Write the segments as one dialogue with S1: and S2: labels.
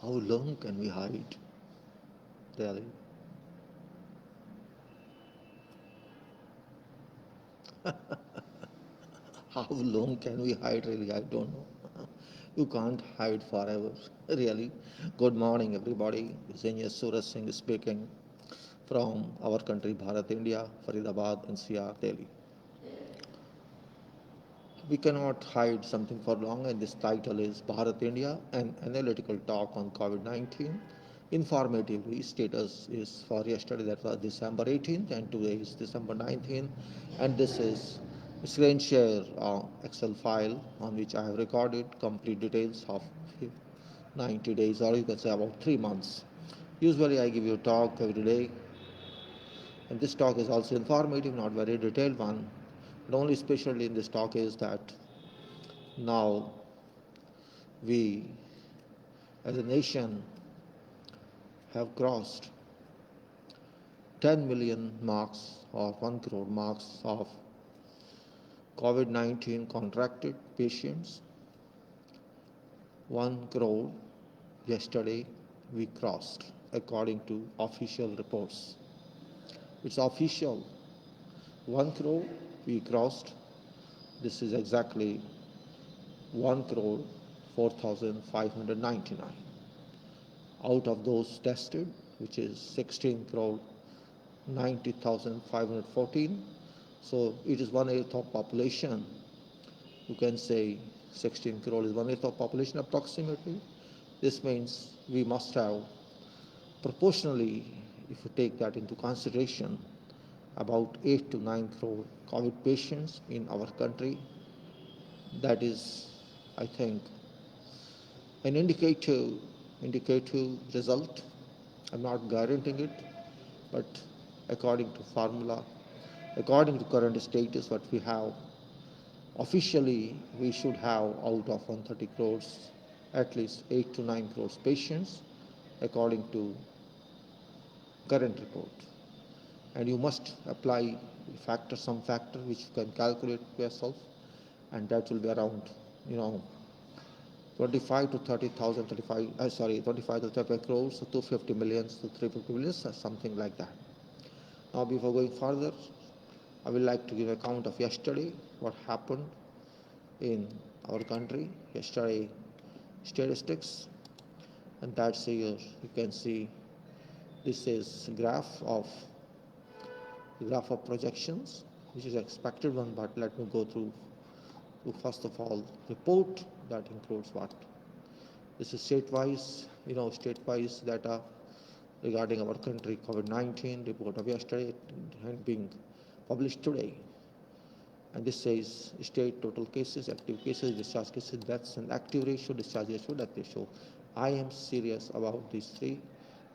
S1: How long can we hide, really? How long can we hide, really? I don't know. You can't hide forever, really. Good morning, everybody. This is Suraj Singh speaking from our country, Bharat, India, Faridabad, NCR, Delhi. We cannot hide something for long, and this title is Bharat, India, an analytical talk on COVID-19. Informatively, status is for yesterday, that was December 18th, and today is December 19th, and this is a screen share Excel file on which I have recorded complete details of 90 days, or you can say about 3 months. Usually I give you a talk every day, and this talk is also informative, not very detailed one. The only special in this talk is that now we as a nation have crossed 10 million marks or 1 crore marks of COVID-19 contracted patients. 1 crore yesterday we crossed according to official reports. It's official. 1 crore we crossed. This is exactly 1 crore 4,599. Out of those tested, which is 16 crore 90,514. So it is 1/8 of population. You can say 16 crore is 1/8 of population approximately. This means we must have proportionally, if you take that into consideration, about 8 to 9 crore COVID patients in our country. That is, I think, an indicative result. I'm not guaranteeing it, but according to formula, according to current status, what we have, officially we should have out of 130 crores at least 8 to 9 crores patients according to current report. And you must apply some factor which you can calculate yourself, and that will be around 25 to 30,000, 25 to 35 crores, so 250 millions to 350 millions, or something like that. Now, before going further, I would like to give account of yesterday, what happened in our country. Yesterday, statistics, and that's here you can see. This is graph of projections, which is expected one, but let me go through first of all report that includes what. This is statewise data regarding our country COVID-19 report of yesterday and being published today. And this says state total cases, active cases, discharge cases, deaths, and active ratio, discharge ratio, death ratio. I am serious about these three.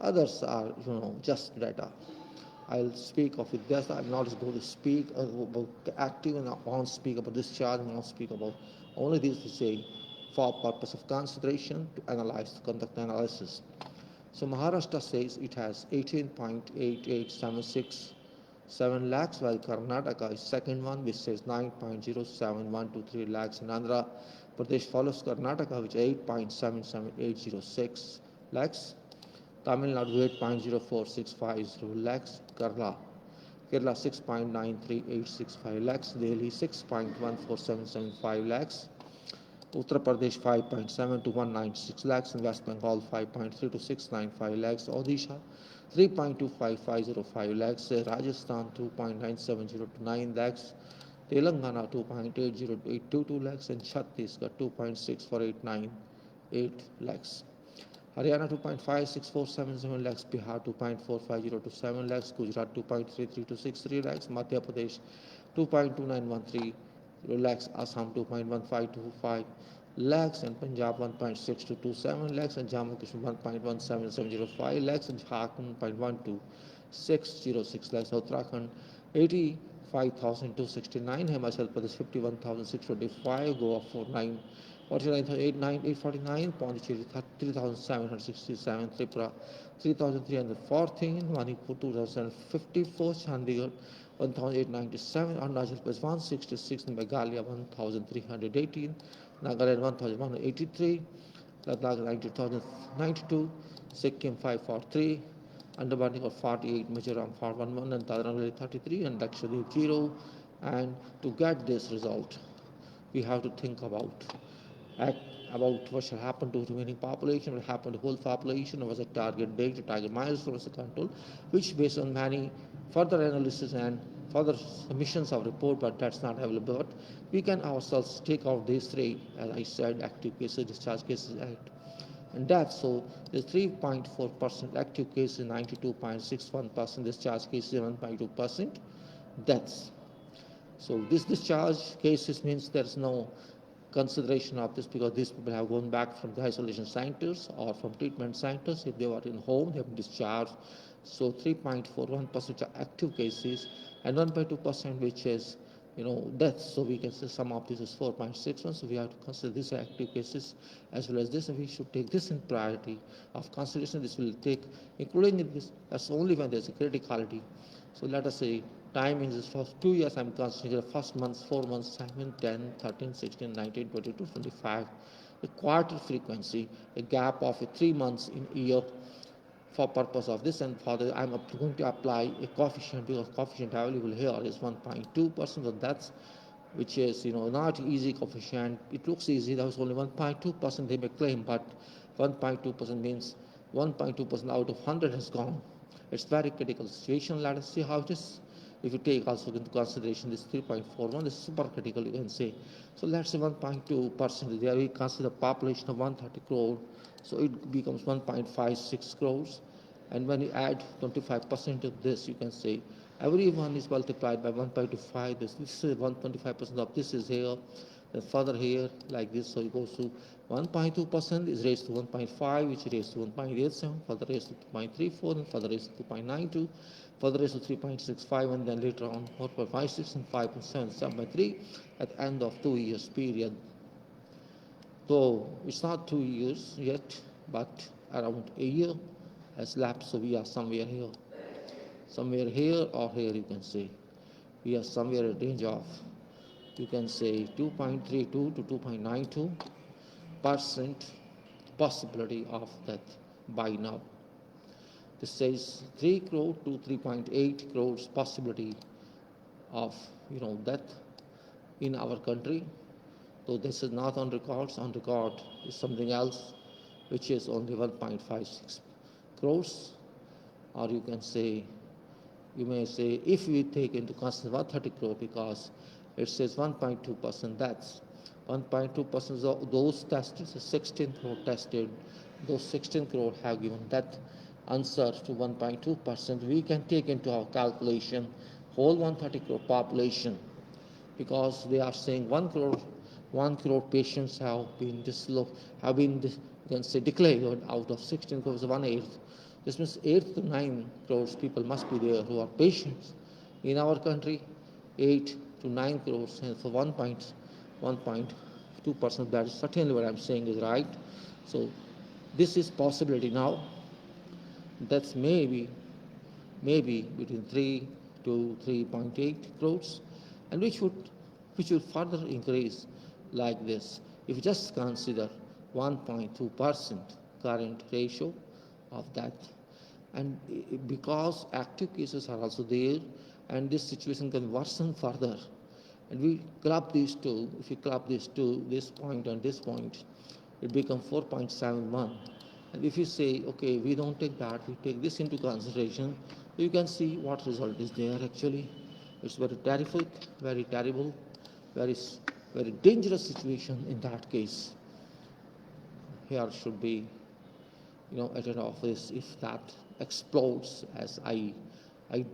S1: Others are just data. I'll speak of it. Just I'm not going to speak about active, and I won't speak about discharge, and I won't speak about only these to say for purpose of consideration to conduct analysis. So Maharashtra says it has 18.88767 lakhs, while Karnataka is second one, which says 9.07123 lakhs, and Andhra Pradesh follows Karnataka, which is 8.77806 lakhs. Tamil Nadu 8.04650 lakhs, Kerala 6.93865 lakhs, Delhi 6.14775 lakhs, Uttar Pradesh 5.72196 lakhs, and West Bengal 5.32695 lakhs, Odisha 3.25505 lakhs, Rajasthan 2.97029 lakhs, Telangana 2.80822 lakhs, and Chhattisgarh 2.64898 lakhs. Haryana 2.56477 lakhs, Bihar 2.45027 lakhs, Gujarat 2.33263 lakhs, Madhya Pradesh 2.2913 lakhs, Assam 2.1525 lakhs, and Punjab 1.6227 lakhs, and Jammu Kashmir 1.17705 lakhs, and Jharkhand 1.12606 lakhs, Uttarakhand 85,269, Himachal Pradesh 51,625, Goa 49,849, Pondicherry 3,767, Tripura 3,314, Manipur 2,054, Chandigarh 1,897, Arunachal Pradesh 166, Meghalaya 1,318, Nagaland 1,183, Ladakh 90,092, Sikkim 543, Andaman got 48, Mizoram 411, and Dadra 33, and Lakshadweep 0. And to get this result, we have to think about what shall happen to the remaining population, what happen to the whole population, was a target date, a target milestone, was a control, which based on many further analysis and further submissions of report, but that's not available. But we can ourselves take out these three, as I said, active cases, discharge cases, and deaths. So there's 3.4% active cases, 92.61% discharge cases, 1.2% deaths. So this discharge cases means there's no consideration of this because these people have gone back from the isolation centers or from treatment centers. If they were in home, they have been discharged. So 3.41% are active cases and 1.2% which is deaths. So we can say some of this is 4.61. So we have to consider these active cases as well as this, and we should take this in priority of consideration. This will take, including in this, that's only when there's a criticality. So let us say timing is for 2 years. I'm considering the first months, 4 months, 7, 10, 13, 16, 19, 22, 25. A quarter frequency, a gap of 3 months in a year for purpose of this, and for the, I'm going to apply a coefficient because coefficient available here is 1.2%. So that's which is not easy coefficient. It looks easy. That was only 1.2% they may claim, but 1.2% means 1.2% out of 100 has gone. It's very critical situation. Let us see how it is. If you take also into consideration this 3.41, this is super critical, you can say. So let's say 1.2%. There we consider population of 130 crore. So it becomes 1.56 crores. And when you add 25% of this, you can say everyone is multiplied by 1.25. This is 125% of this is here. Then further here like this. So it goes to 1.2% is raised to 1.5, which is raised to 1.87, further raised to 2.34, and further raised to 2.92, further raised to 3.65, and then later on 4.56 and 5.7, 7.3 at the end of 2 years period. So it's not 2 years yet, but around a year has lapsed, so we are somewhere here. Somewhere here or here, you can say. We are somewhere at range of, you can say 2.32 to 2.92% possibility of death by now. This says 3 crore to 3.8 crores possibility of death in our country. So this is not on records. On record is something else, which is only 1.56 crores. Or you may say, if we take into consideration 130 crore, because it says 1.2% deaths. 1.2% of those tested, 16 crore tested. Those 16 crore have given death answer to 1.2%. We can take into our calculation whole 130 crore population, because they are saying 1 crore patients have been declared out of 16 crores, 1/8. This means 8 to 9 crores people must be there who are patients in our country. 8 to 9 crores, and for 1.2%, that is certainly what I'm saying is right. So this is possibility now. That's maybe between 3 to 3.8 crores, and which would further increase like this. If you just consider 1.2% current ratio of death, and because active cases are also there, and this situation can worsen further, and we club these two, if you club these two, this point and this point, it becomes 4.71. And if you say, okay, we don't take that, we take this into consideration, you can see what result is there actually. It's very terrific, very terrible, very dangerous situation in that case. Here should be, at an office, if that explodes, as I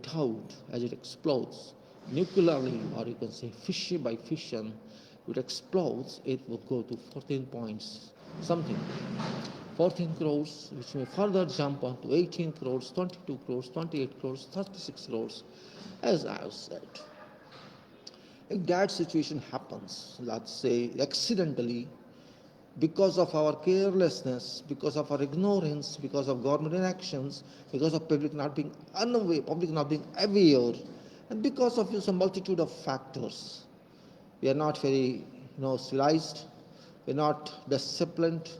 S1: doubt, as it explodes nuclearly, or you can say fission by fission, it explodes, it would go to 14 points something. 14 crores, which may further jump on to 18 crores, 22 crores, 28 crores, 36 crores, as I have said. If that situation happens, let's say accidentally, because of our carelessness, because of our ignorance, because of government inactions, because of public not being unaware, public not being aware, and because of a multitude of factors, we are not very civilized, we are not disciplined,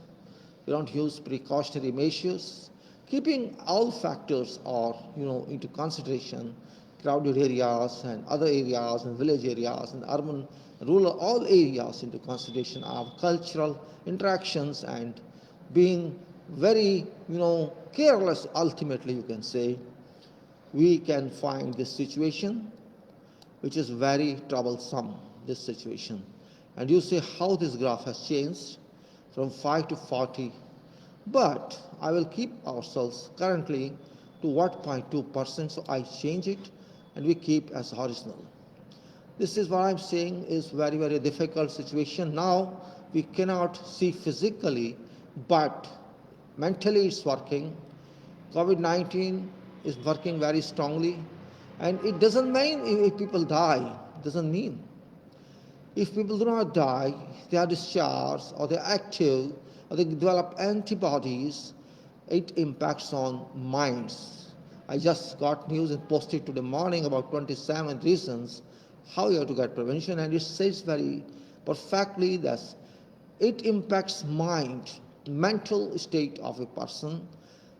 S1: We don't use precautionary measures. Keeping all factors or into consideration, crowded areas and other areas and village areas and urban, rural, all areas into consideration of cultural interactions and being very careless, ultimately you can say, we can find this situation which is very troublesome, this situation. And you see how this graph has changed from 5 to 40. But I will keep ourselves currently to what 0.2%, so I change it and we keep as horizontal. This is what I'm saying is very, very difficult situation. Now we cannot see physically, but mentally it's working. COVID-19 is working very strongly, and it doesn't mean if people die, it doesn't mean. If people do not die, they are discharged or they're active or they develop antibodies, it impacts on minds. I just got news and posted today morning about 27 reasons how you have to get prevention, and it says very perfectly that it impacts mind, mental state of a person,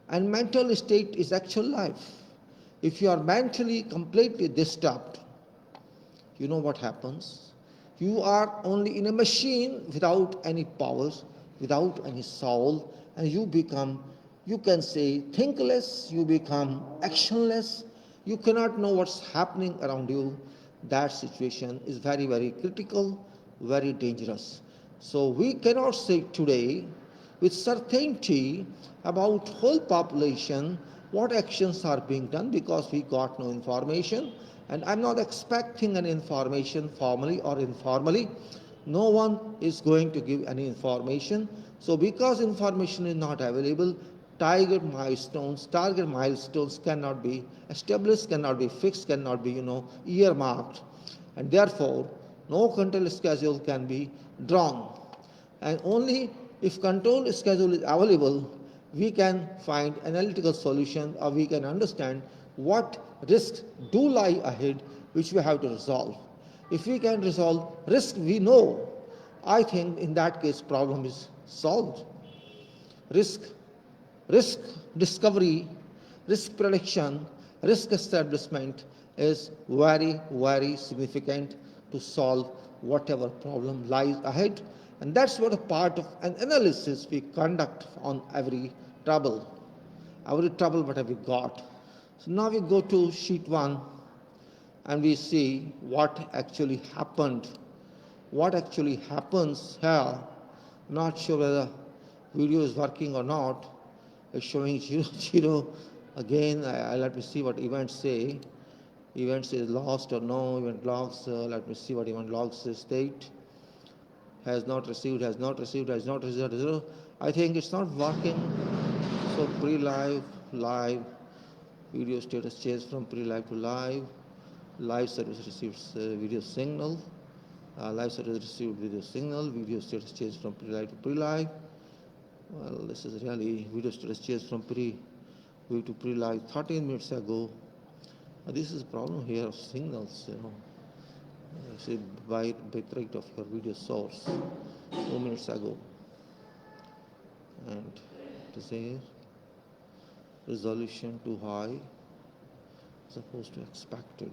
S1: and mental state is actual life. If you are mentally completely disturbed, you know what happens? You are only in a machine without any powers, without any soul, and you become, you can say, thinkless, you become actionless, you cannot know what's happening around you. That situation is very, very critical, very dangerous. So we cannot say today with certainty about whole population what actions are being done because we got no information, and I'm not expecting any information formally or informally. No one is going to give any information. So because information is not available, target milestones cannot be established, cannot be fixed, cannot be earmarked, and therefore no control schedule can be drawn. And only if control schedule is available, we can find analytical solution, or we can understand what risks do lie ahead which we have to resolve. If we can resolve risk we know, I think in that case problem is solved. Risk discovery, risk prediction, risk establishment is very, very significant to solve whatever problem lies ahead. And that's what a part of an analysis we conduct on every trouble. What have we got? So now we go to sheet 1 and we see what actually happened. What actually happens here. Not sure whether video is working or not. It's showing 0. Again, let me see what events say. Events is lost or no. Event logs. Let me see what event logs say. State. Has not received. I think it's not working. So pre-live, live, video status changed from pre-live to live. Live service receives video signal. Live service received video signal. Video status changed from pre-live to pre-live. Well, this is really video status changed from pre-view to pre-live 13 minutes ago. This is a problem here of signals, See by bitrate of your video source 2 minutes ago, and it is here. Resolution too high, supposed to expected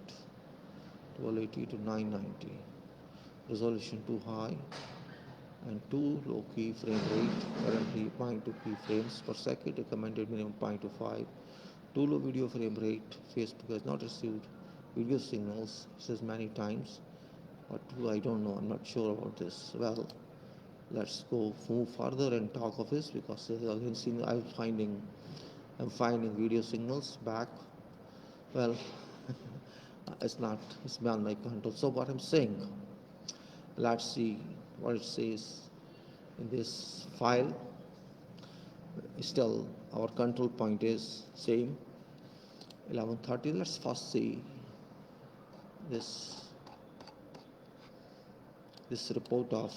S1: 1280 to 990. Resolution too high and too low key frame rate, currently 0.2 keyframes per second, recommended minimum 0.25. Too low video frame rate, Facebook has not received video signals, says many times. But I don't know, I'm not sure about this. Well, let's move further and talk of this, because again, I'm finding video signals back. Well, it's beyond my control. So what I'm saying, let's see what it says in this file. Still, our control point is same, 11:30. Let's first see this report of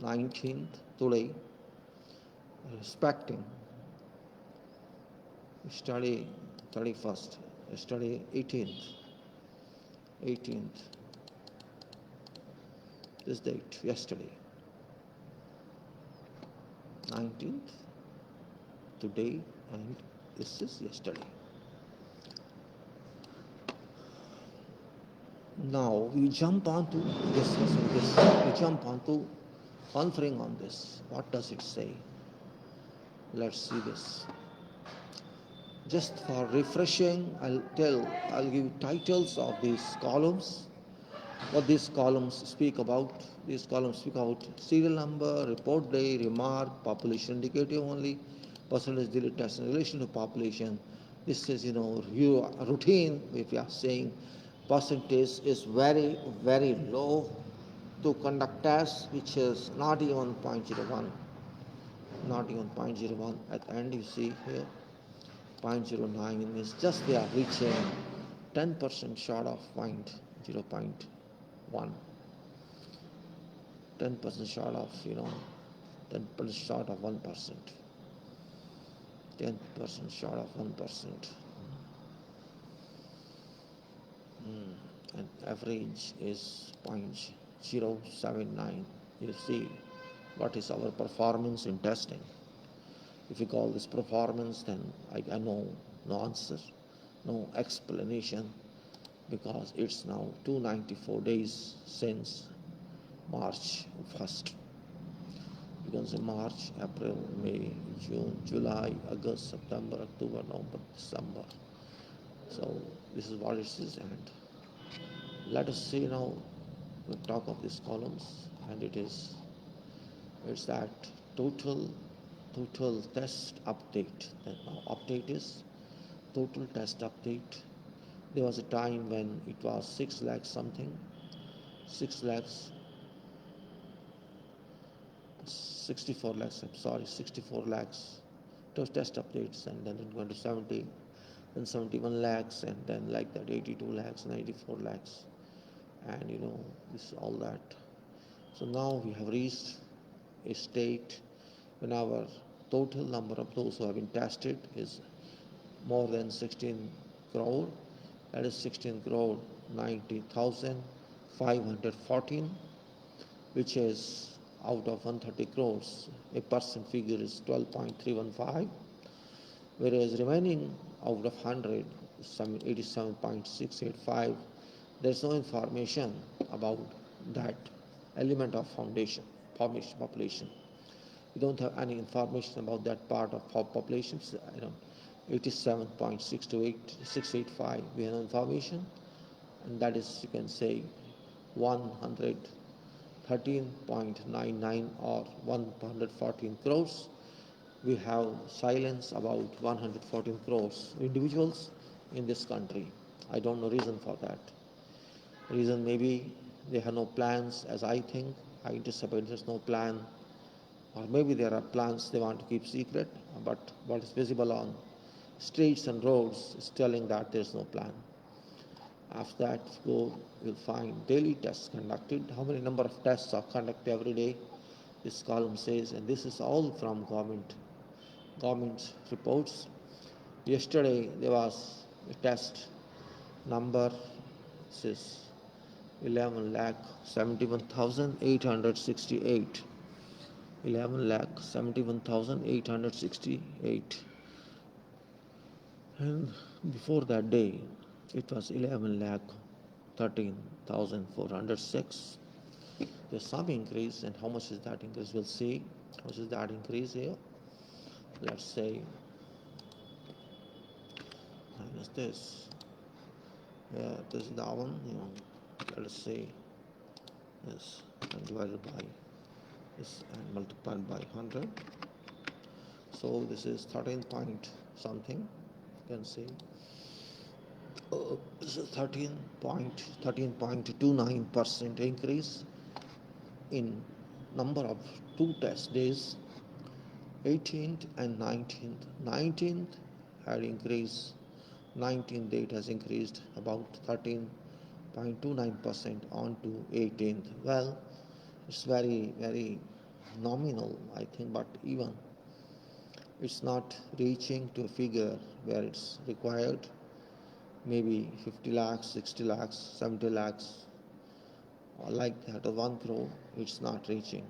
S1: 19th today, respecting study 31st, study 18th, this date, yesterday. 19th today, and this is yesterday. Now we jump onto discussing this. We jump onto conferring on this. What does it say? Let's see this. Just for refreshing, I'll give titles of these columns. What these columns speak about? These columns speak about serial number, report day, remark, population indicative only, percentage delete test in relation to population. This is, routine. If you are saying percentage is very, very low to conduct tests, which is not even 0.01, not even 0.01. At the end, you see here, 0.09 means just they are reaching 10% short of 0.1. 10% short of, 10% short of 1%. 10% short of 1%. And average is 0.079. You see what is our performance in testing. If you call this performance, then I know no answer, no explanation, because it's now 294 days since March 1st. You can say March, April, May, June, July, August, September, October, November, December. So this is what it is, and let us see now. We talk of these columns, and it's that total test update. And now update is total test update. There was a time when it was 6 lakhs something, 6 lakhs, 64 lakhs, 64 lakhs test updates, and then it went to 70, then 71 lakhs, and then like that 82 lakhs, 94 lakhs, and this is all that. So now we have reached a state when our total number of those who have been tested is more than 16 crore. That is 16 crore 90,514, which is out of 130 crores. A percent figure is 12.315, whereas remaining out of 100, 87.685, there's no information about that element of population. We don't have any information about that part of population. 87.685, we have no information, and that is, you can say, 113.99 or 114 crores. We have silence about 114 crores individuals in this country. I don't know reason for that. Reason maybe they have no plans, as I think. I anticipate there's no plan, or maybe there are plans they want to keep secret, but what is visible on streets and roads is telling that there's no plan. After that, you'll find daily tests conducted. How many number of tests are conducted every day? This column says, and this is all from government reports. Yesterday there was a test number, this is 11,71,868. 11,71,868. And before that day, it was 11,13,406. There's some increase, and how much is that increase? We'll see. How much is that increase here? Let's say minus this. Yeah, this is that one. Let us say this and divided by this and multiplied by 100. So this is 13 point something. You can see. This is 13.29% increase in number of 2 test days. 18th and 19th. 19th had increased. 19th date has increased about 13.29% on to 18th. Well, it's very, very nominal, I think, but even it's not reaching to a figure where it's required. Maybe 50 lakhs, 60 lakhs, 70 lakhs, or like that, or 1 crore, it's not reaching.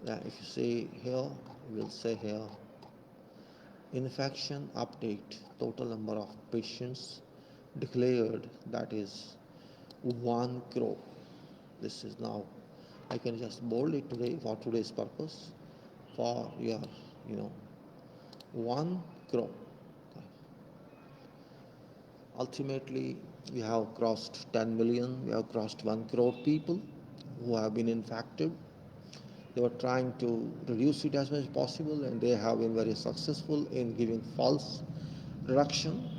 S1: If you say here, we'll say here, infection update, total number of patients declared, that is 1 crore. This is now, I can just bold it today for today's purpose, for your, 1 crore. Okay. Ultimately, we have crossed 10 million, we have crossed 1 crore people who have been infected. They were trying to reduce it as much as possible, and they have been very successful in giving false reduction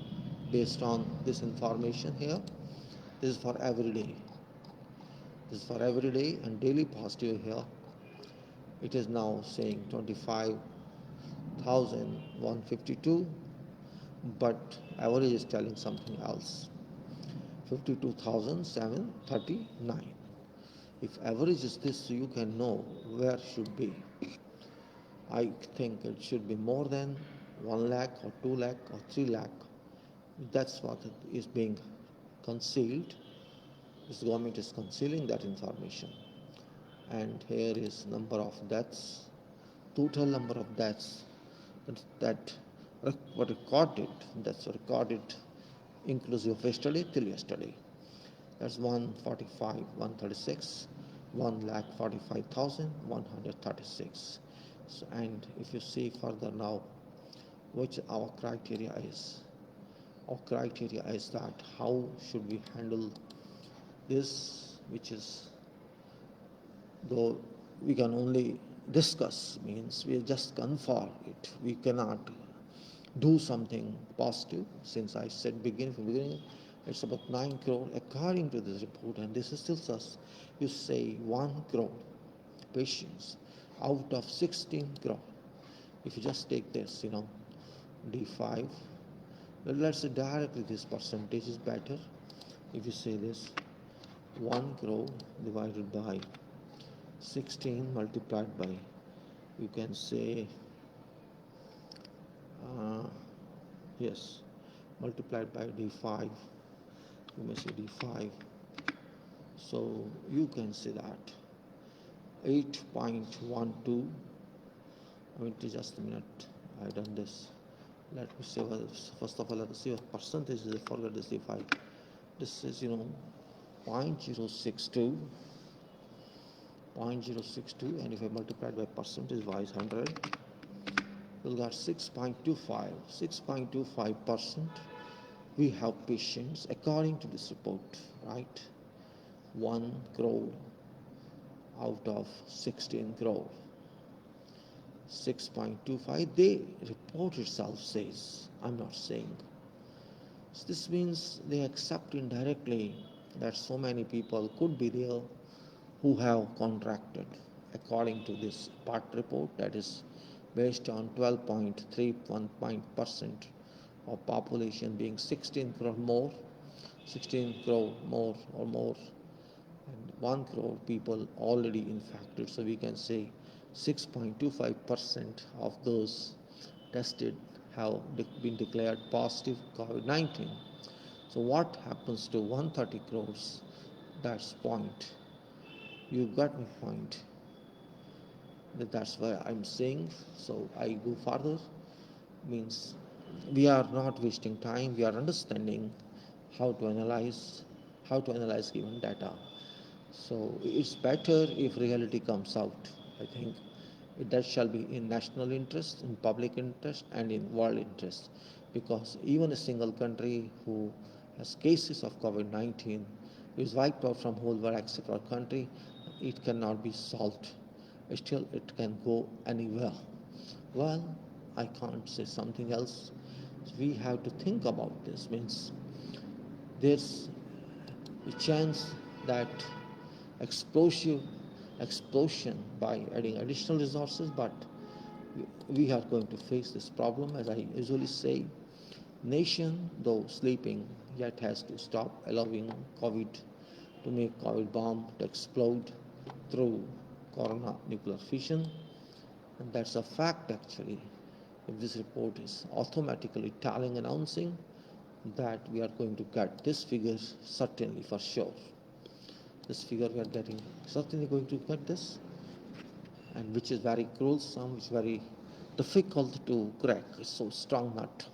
S1: based on this information here. This is for every day. This is for every day and daily positive here. It is now saying 25,152, but average is telling something else. 52,739. If average is this, you can know where should be. I think it should be more than 1 lakh or 2 lakh or 3 lakh. That's what is being concealed. This government is concealing that information. And here is number of deaths, total number of deaths that were recorded, that's recorded inclusive of yesterday till yesterday. That's 136, 145,136. So, and if you see further now, which our criteria is. Our criteria is that how should we handle this, which is, though we can only discuss, means we just confirm it. We cannot do something positive. Since I said from beginning, it's about 9 crore according to this report, and this is still us. You say 1 crore patients out of 16 crore. If you just take this, D5, let's say directly this percentage is better. If you say this 1 crore divided by 16 multiplied by, you can say, multiplied by D5, you may say D5. So you can say that 8.12, just a minute, I've done this. Let me see, first of all, let us see what percentage is, forget this D5. This is, 0.062, and if I multiply by percentage wise 100, we'll got 6.25%. We have patients according to this report, right? 1 crore out of 16 crore. 6.25, the report itself says, I'm not saying. So this means they accept indirectly that so many people could be there who have contracted according to this part report, that is based on 12.31% of population being 16 crore more or more, and 1 crore people already infected. So we can say 6.25% of those tested have been declared positive COVID-19. So what happens to 130 crores? That's point. You got my point. That's why I'm saying. So I go further. Means we are not wasting time. We are understanding how to analyze given data. So it's better if reality comes out. I think that shall be in national interest, in public interest, and in world interest, because even a single country who has cases of COVID-19 is wiped out from whole world except our country, it cannot be solved. Still, it can go anywhere. Well, I can't say something else. So we have to think about this. Means there's a chance that explosion by adding additional resources, but we are going to face this problem. As I usually say, nation, though sleeping, yet has to stop allowing COVID to make COVID bomb to explode through corona nuclear fission. And that's a fact actually. If this report is automatically announcing that we are going to get this figure, certainly for sure. This figure we are getting, certainly going to get this. and which is very gruesome, which is very difficult to crack. It's so strong nut.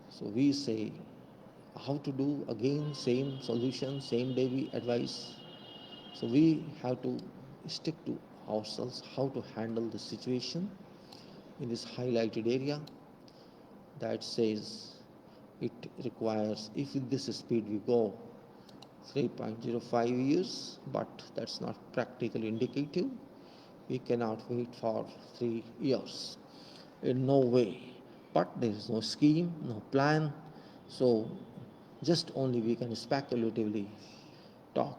S1: So we say how to do again, same solution, same Devi advice. So we have to stick to ourselves how to handle the situation in this highlighted area that says it requires, if with this speed we go 3.05 years, but that's not practically indicative. We cannot wait for 3 years. In no way. But there is no scheme, no plan. So just only we can speculatively talk.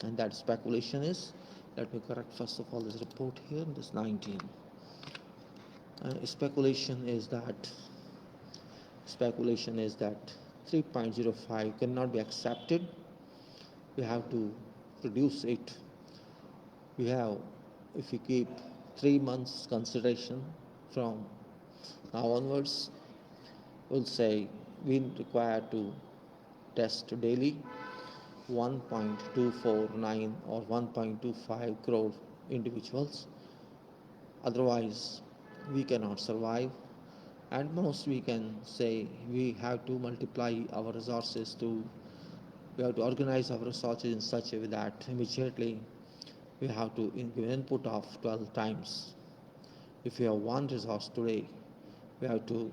S1: And that speculation is, let me correct first of all this report here, this 19. Speculation is that 3.05 cannot be accepted. We have to reduce it. If we keep 3 months consideration from now onwards, we'll say we require to test daily 1.249 or 1.25 crore individuals. Otherwise, we cannot survive. And most we can say we have to multiply our resources we have to organize our resources in such a way that immediately we have to give an input of 12 times. If we have one resource today, we have to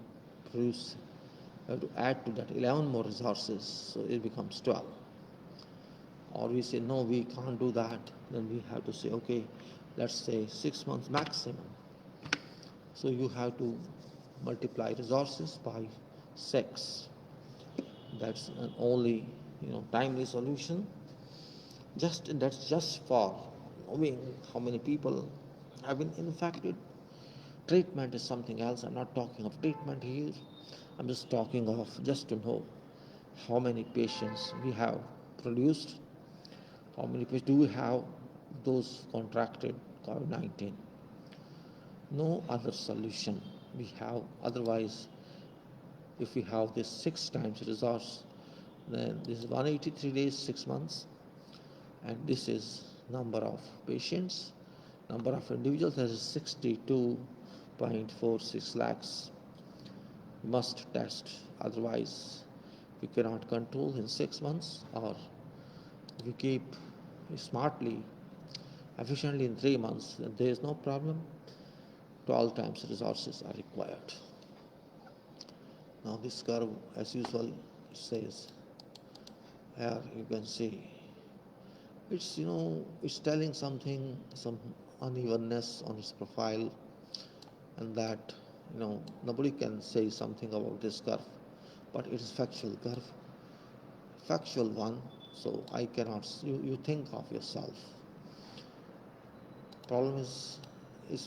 S1: add to that 11 more resources, so it becomes 12. Or we say, no, we can't do that, then we have to say, okay, let's say 6 months maximum. So you have to multiply resources by 6. That's an only timely solution. That's just for knowing how many people have been infected. Treatment is something else. I'm not talking of treatment here. I'm just talking of just to know how many patients we have produced, how many patients do we have those contracted COVID-19. No other solution we have. Otherwise, if we have this 6 times resource, then this is 183 days, 6 months, and this is number of patients. Number of individuals is 62.46 lakhs. We must test, otherwise we cannot control in 6 months, or if we keep smartly, efficiently in 3 months, then there is no problem. 12 times resources are required. Now this curve, as usual, says, here you can see, it's telling something, some unevenness on its profile, and that nobody can say something about this curve, but it is factual curve, factual one. So I cannot. You think of yourself. Problem is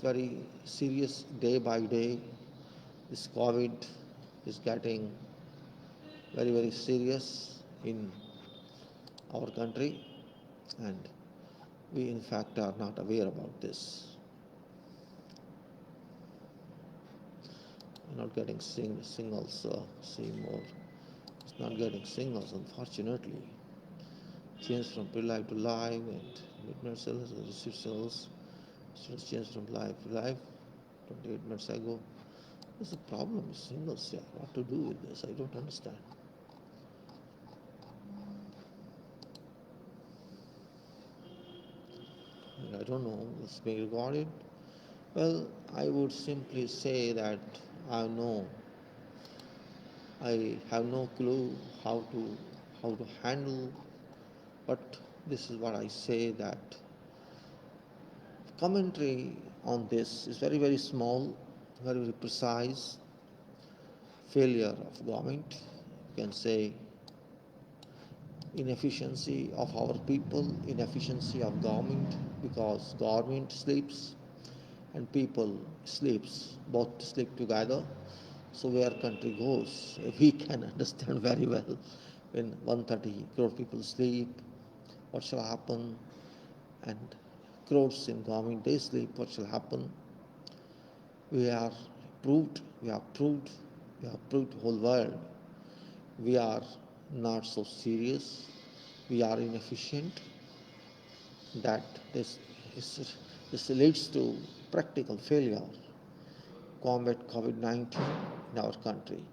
S1: very serious. Day by day, this COVID is getting very, very serious in our country, and we in fact are not aware about this. We're not getting signals. See more. It's not getting signals, unfortunately. Change from pre-live to live, and midnight cells and receive cells. Students change from live to live 28 minutes ago. There's a problem with signals here. What to do with this? I don't understand. I don't know. It's being recorded. Well, I would simply say that I have no clue how to handle, but this is what I say, that commentary on this is very, very small, very, very precise. Failure of government, you can say inefficiency of our people, inefficiency of government, because government sleeps and people sleeps, both sleep together. So where country goes, we can understand very well. When 130 crore people sleep, what shall happen? And crores in government, they sleep, what shall happen? We have proved to the whole world, we are not so serious, we are inefficient, that this is This leads to practical failure combat COVID-19 in our country.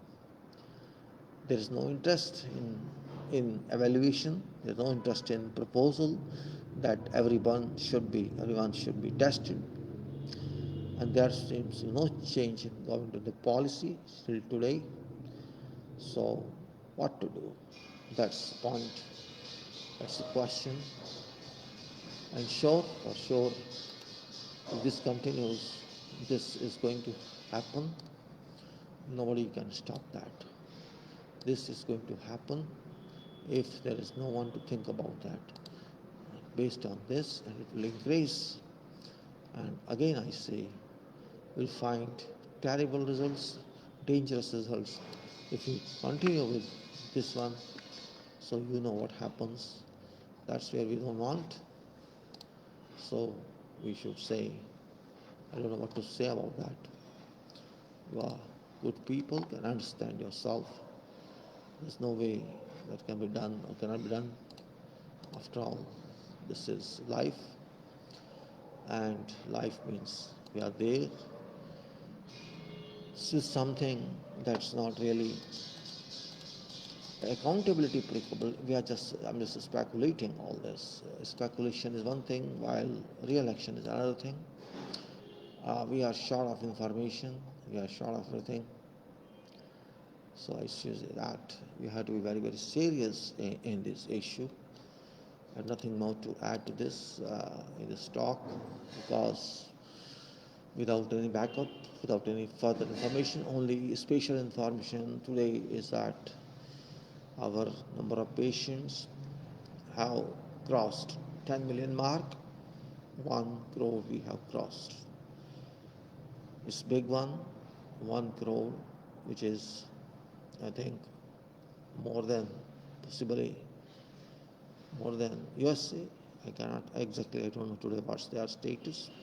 S1: There is no interest in evaluation. There is no interest in proposal that everyone should be tested. And there seems no change in government policy still today. So what to do? That's the point. That's the question. And for sure, if this continues, this is going to happen. Nobody can stop that. This is going to happen if there is no one to think about that. Based on this, and it will increase. And again I say, we'll find terrible results, dangerous results if we continue with this one. So you know what happens. That's where we don't want. So we should say, I don't know what to say about that. You are good people, can understand yourself. There's no way that can be done or cannot be done. After all, this is life, and life means we are there. This is something that's not really accountability applicable. I'm just speculating all this. Speculation is one thing, while real action is another thing. We are short of information. We are short of everything. So I say that we have to be very, very serious in this issue. I have nothing more to add to this in this talk, because without any backup, without any further information, only special information today is that our number of patients have crossed 10 million mark. 1 crore we have crossed. It's a big one, 1 crore, which is, I think, possibly more than USA. I don't know today what's their status.